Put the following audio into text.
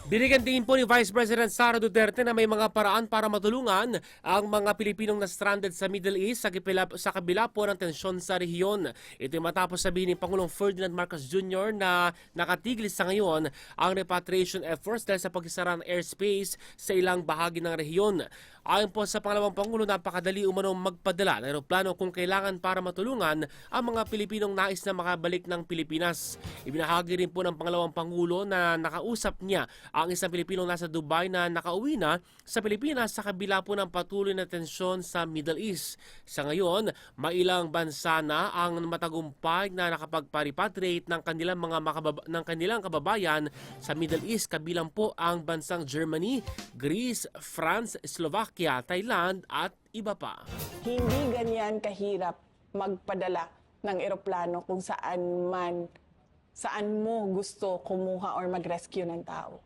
Binigyan din po ni Vice President Sara Duterte na may mga paraan para matulungan ang mga Pilipinong na stranded sa Middle East sa kabila po ng tensyon sa rehiyon. Ito matapos sabihin ni Pangulong Ferdinand Marcos Jr. na nakatigil sa ngayon ang repatriation efforts dahil sa pagsasara ng airspace sa ilang bahagi ng rehiyon. Ayon po sa pangalawang Pangulo, napakadali umano magpadala ng eroplano kung kailangan para matulungan ang mga Pilipinong nais na makabalik ng Pilipinas. Ibinahagi rin po ng pangalawang Pangulo na nakausap niya ang isang Pilipinong nasa Dubai na nakauwi na sa Pilipinas sa kabila po ng patuloy na tensyon sa Middle East. Sa ngayon, mailang bansa na ang matagumpay na nakapagpa-repatriate ng kanilang kababayan sa Middle East, kabilang po ang bansang Germany, Greece, France, Slovakia, Thailand at iba pa. Hindi ganyan kahirap magpadala ng eroplano kung saan mo gusto kumuha or mag-rescue ng tao.